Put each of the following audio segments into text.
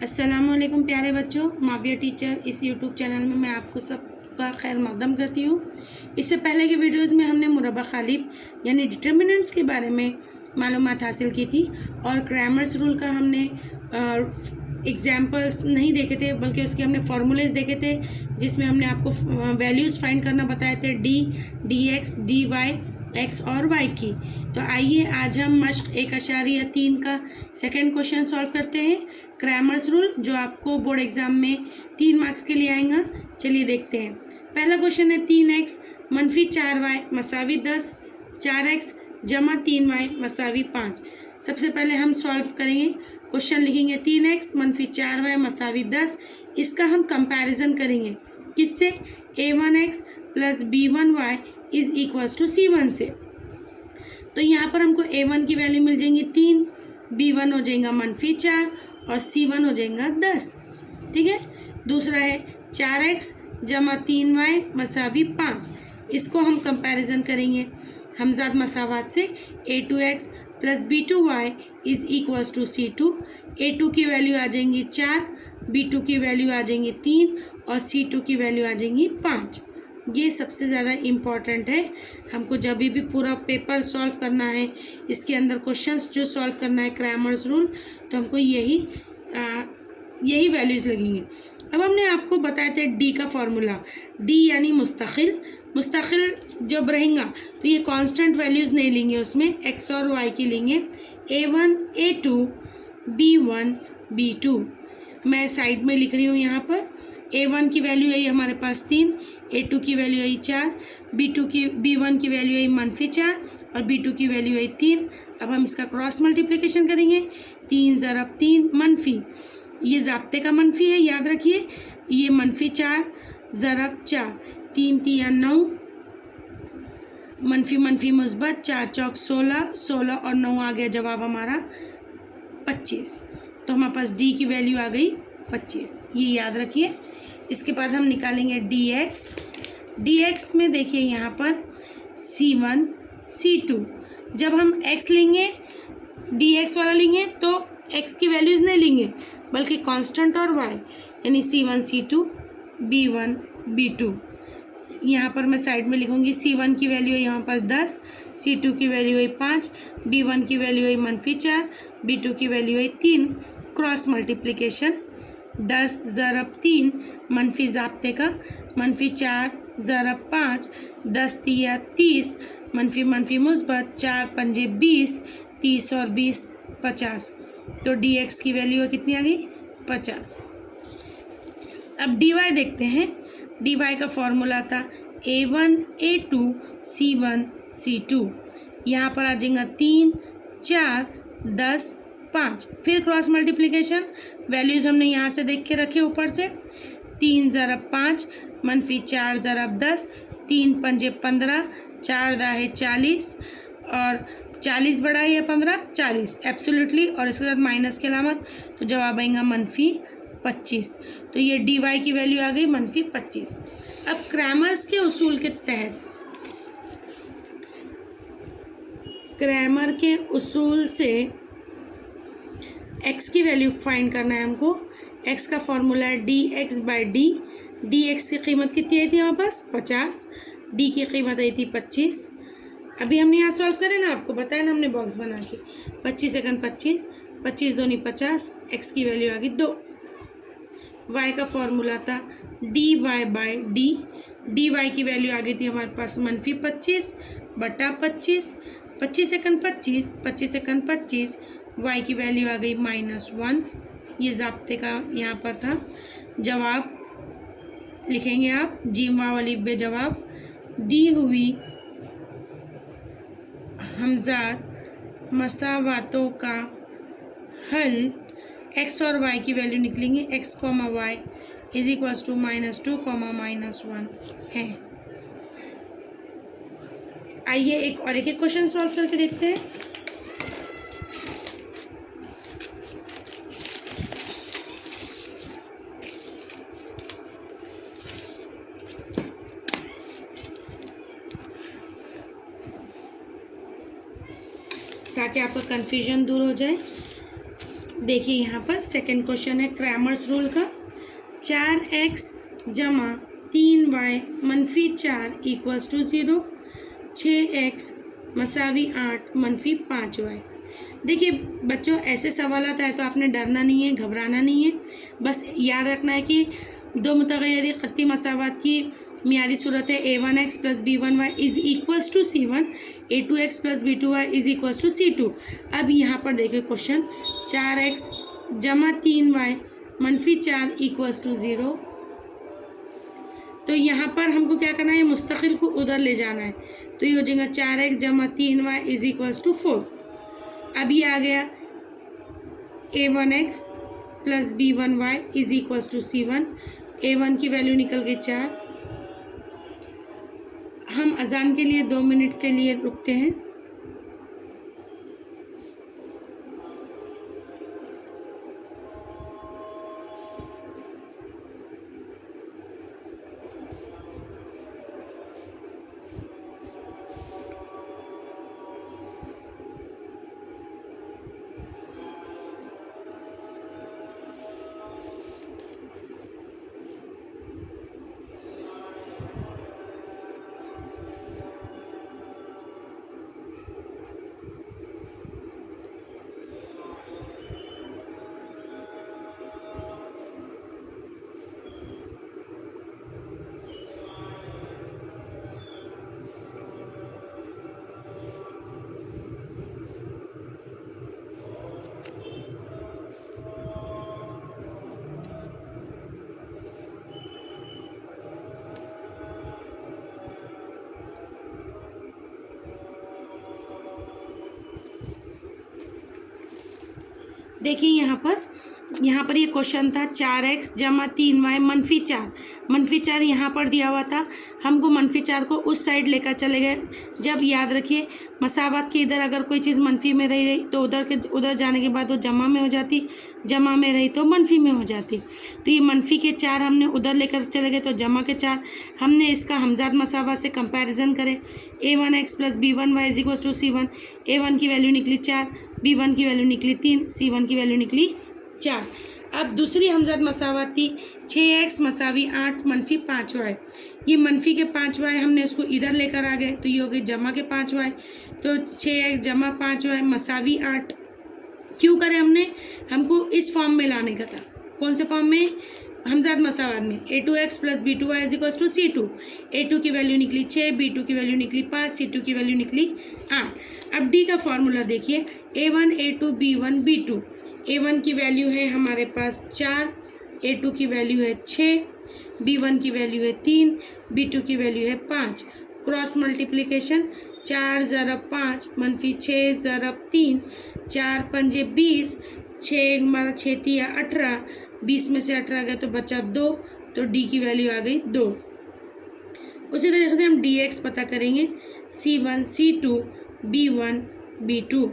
अस्सलामुअलैकुम प्यारे बच्चों, माविया टीचर इस यूट्यूब चैनल में मैं आपको सबका खैर मकदम करती हूँ। इससे पहले की वीडियोस में हमने मुरब्बा खालिब यानी डिटर्मिनेंट्स के बारे में मालूमात हासिल की थी और क्रैमर्स रूल का हमने एग्जाम्पल्स नहीं देखे थे, बल्कि उसके हमने फार्मूलेज देखे थे, जिसमें हमने आपको वैल्यूज़ फाइंड करना बताए थे, d x, d y, x और वाई की। तो आइए आज हम मश्क 1.3 का सेकंड क्वेश्चन सॉल्व करते हैं, क्रैमर्स रूल, जो आपको बोर्ड एग्जाम में 3 मार्क्स के लिए आएगा। चलिए देखते हैं। पहला क्वेश्चन है 3x मनफी 4y मसावी 10, 4x जमा 3y मसावी 5। सबसे पहले हम सॉल्व करेंगे। क्वेश्चन लिखेंगे 3x मनफी 4y मसावी 10। इसका हम कंपैरिजन करेंगे किससे? a1x plus b1y is equals to c1 से। तो यहाँ पर हमको a1 की वैल्यू मिल जाएंगी 3, b1 हो जाएगा मनफी 4 और c1 हो जाएगा 10। ठीक है। दूसरा है 4x जमा 3y मसावी 5। इसको हम कंपैरिजन करेंगे हमजाद मसावात से। a2x plus b2y is equals to c2। a2 की वैल्यू आ जाएंगी 4, b2 की वैल्यू आ जाएंगी 3 और c2 की वैल्यू आ जाएंगी 5। ये सबसे ज़्यादा इम्पॉर्टेंट है। हमको जब भी पूरा पेपर सॉल्व करना है, इसके अंदर क्वेश्चंस जो सॉल्व करना है क्रैमर्स रूल, तो हमको यही वैल्यूज़ लगेंगी। अब हमने आपको बताया था डी का फॉर्मूला। डी यानी मुस्तकिल जब रहेगा तो ये कांस्टेंट वैल्यूज़ नहीं लेंगे, उसमें एक्स और वाई की लेंगे। a1 a2 b1 b2। मैं साइड में लिख रही हूँ यहाँ पर। a1 की वैल्यू आई हमारे पास 3, a2 की वैल्यू आई 4, b1 की वैल्यू आई मनफी 4 और b2 की वैल्यू आई 3। अब हम इसका क्रॉस मल्टीप्लिकेशन करेंगे। 3 ज़रब 3 मनफी, ये ज़ाब्ते का मनफी है, याद रखिए। ये मनफी 4 ज़रब 4, 3 तिया 9, मनफी मनफी मुस्बत, 4 चौक 16, 16 और 9 आ गया जवाब हमारा 25। तो हमारे पास डी की वैल्यू आ गई 25, ये याद रखिए। इसके बाद हम निकालेंगे dx में देखिए यहाँ पर c1 c2। जब हम x लेंगे, dx वाला लेंगे, तो x की वैल्यूज़ नहीं लेंगे बल्कि कांस्टेंट और y, यानी c1 c2 b1 b2। यहाँ पर मैं साइड में लिखूँगी c1 की वैल्यू है यहाँ पर 10, c2 की वैल्यू है 5, b1 की वैल्यू है मनफी 4, b2 की वैल्यू है 3। क्रॉस मल्टीप्लिकेशन 10 ज़रब 3 मनफी ज़ाब्ते का, मनफी 4 ज़रब 5, 10 तिया 30, मनफी मनफी मुस्बत, 4 पंजे 20, 30 और 20 50। तो dx की वैल्यू कितनी आ गई? 50। अब dy देखते हैं। dy का फॉर्मूला था a1 a2 c1 c2। यहाँ पर आ जाएगा 3 4 10 5। फिर क्रॉस मल्टीप्लिकेशन, वैल्यूज़ हमने यहाँ से देख के रखे ऊपर से। 3 ज़रब 5 मनफी 4 ज़रब 10, 3 पंजे 15, 4 दाहे 40 और 40 बड़ा है या 15 40 एब्सोल्युटली, और इसके साथ माइनस की अलामत, तो जवाब आएगा मनफी 25। तो ये डी वाई की वैल्यू आ गई मनफी 25। अब क्रैमर्स के उसूल के तहत, क्रैमर के उसूल से x की वैल्यू फाइंड करना है हमको। x का फॉर्मूला है dx बाई डी। dx की कीमत कितनी आई थी हमारे पास? 50। d की कीमत आई थी 25। अभी हमने यहाँ सॉल्व करे ना, आपको बताया ना हमने बॉक्स बना के। 25 सेकंड 25, 25 दूनी 50, x की वैल्यू आ गई 2। y का फॉर्मूला था dy बाई डी। dy की वैल्यू आ गई थी हमारे पास मनफी 25 बटा 25, 25 सेकंड 25, 25 सेकंड 25, y की वैल्यू आ गई -1। ये ज़ाब्ते का यहाँ पर था। जवाब लिखेंगे आप जीम वाली बे जवाब। दी हुई हमजाद मसावातों का हल x और y की वैल्यू निकलेंगे। x, y is equals to -2, -1 है। आइए एक क्वेश्चन सॉल्व करके देखते हैं। ताकि आपका कन्फ्यूजन दूर हो जाए। देखिए यहाँ पर सेकंड क्वेश्चन है क्रैमर्स रूल का। 4x जमा 3y मनफी 4 इक्वल्स टू 0, 6x मसावी 8 मनफी 5y। देखिए बच्चों, ऐसे सवाल आता है तो आपने डरना नहीं है, घबराना नहीं है, बस याद रखना है कि दो मुतग़य्यर ख़त्ती मसावात की मियारी सूरत है a1x plus b1y is equals to c1, a2x plus b2y is equals to c2। अब यहाँ पर देखिए क्वेश्चन 4x जमा 3y मनफी 4 इक्वल्स टू 0। तो यहाँ पर हमको क्या करना है, मुस्तकिल को उधर ले जाना है। तो ये हो जाएगा 4x जमा 3y इज़ इक्वल्स टू 4। अब ये आ गया a1x plus b1y is equals to c1। a1 की वैल्यू निकल गई 4। हम अजान के लिए 2 मिनट के लिए रुकते हैं। देखिए यहाँ पर ये क्वेश्चन था 4x जमा 3y मनफी 4। मनफी 4 यहाँ पर दिया हुआ था, हमको मनफी 4 को उस साइड लेकर चले गए। जब याद रखिए मसावत के इधर अगर कोई चीज़ मनफी में रही तो उधर जाने के बाद वो जमा में हो जाती, जमा में रही तो मनफी में हो जाती। तो ये मनफी के 4 हमने उधर लेकर चले गए, तो जमा के 4 हमने इसका हमजाद मसावत से कंपैरिजन करें। a1x plus b1y is equals to c1। a1 की वैल्यू निकली 4, b1 की वैल्यू निकली 3, c1 की वैल्यू निकली 4। अब दूसरी हमजाद मसावत थी 6x मसावी 8 मनफी 5y। ये मनफी के 5y हमने इसको इधर लेकर आ गए, तो ये हो गए जमा के 5y। तो 6x जमा 5y मसावी 8 क्यों करें हमने, हमको इस फॉर्म में लाने का था। कौन से फॉर्म में, हमजाद मसावत में। a2x plus b2y is equals to c2। a2 की वैल्यू निकली 6, b2 की वैल्यू निकली 5, c2 की वैल्यू निकली 8। अब d का फॉर्मूला देखिए, a1 a2 b1 b2। a1 की वैल्यू है हमारे पास 4, a2 की वैल्यू है 6, b1 की वैल्यू है 3, b2 की वैल्यू है 5। क्रॉस मल्टीप्लिकेशन 4 ज़रब 5 मनफी 6 ज़रब 3, 4 पंजे 20, 6 हमारा 6 तिया 18, 20 में से 18 गया तो बचा 2, तो d की वैल्यू आ गई 2। उसी तरीके से हम dx पता करेंगे, c1 c2 b1 b2।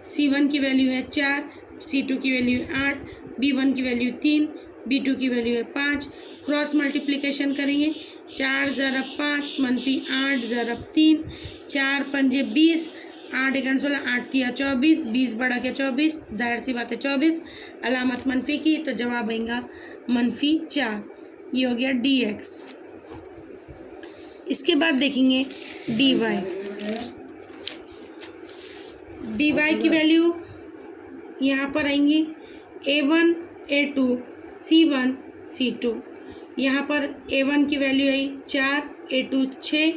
c1 की वैल्यू है 4, c2 की वैल्यू है 8, b1 की वैल्यू 3, b2 की वैल्यू है 5। क्रॉस मल्टीप्लिकेशन करेंगे, 4 ज़रब 5 मनफी 8 ज़रब 3, 4 पंजे 20, 8 एक 16, 8 तिया 24, 20 बढ़ा के 24, जाहिर सी बात है 24, अलामत मनफी की, तो जवाब आएगा मनफी 4। ये हो गया dx। इसके बाद देखेंगे dy। dy की वैल्यू यहाँ पर आएंगी a1 a2 c1 c2। यहाँ पर a1 की वैल्यू आई 4, a2 6,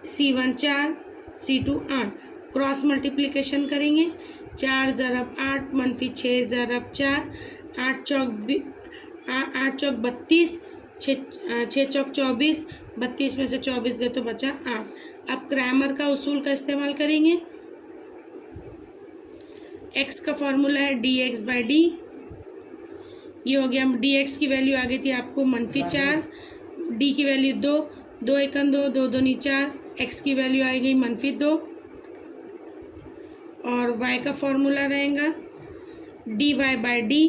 c1 4, c2 8। Cross multiplication करेंगे, 4 ज़रब 8 मनफी 6 ज़रब 4, 8 चौक 32, 6 चौक 24, 32 में से 24 गए तो बचा 8। अब क्रैमर का उसूल का इस्तेमाल करेंगे। x का फॉर्मूला है dx बाई डी। ये हो गया, dx की वैल्यू आ गई थी आपको मनफी 4, d की वैल्यू 2, 2 एकन 2, 2 दूनी 4, x की वैल्यू आ गई मनफी 2, और y का फॉर्मूला रहेगा dy बाई डी।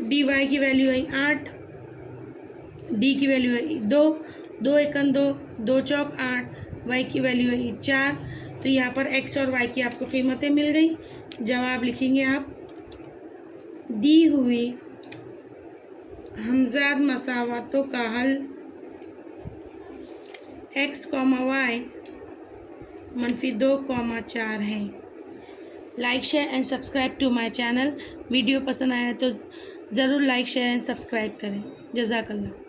dy की वैल्यू आई 8, d की वैल्यू आई 2, 2 एकन 2, 2 चौक 8, y की वैल्यू आई 4। तो यहाँ पर x और y की आपको कीमतें मिल गई। जवाब लिखेंगे आप दी हुई हमजाद मसावतों का हल x, y -2, 4 है। Like share and subscribe to my channel. Video पसंद आया तो ज़रूर लाइक शेयर एंड सब्सक्राइब करें। जज़ाकल्लाह।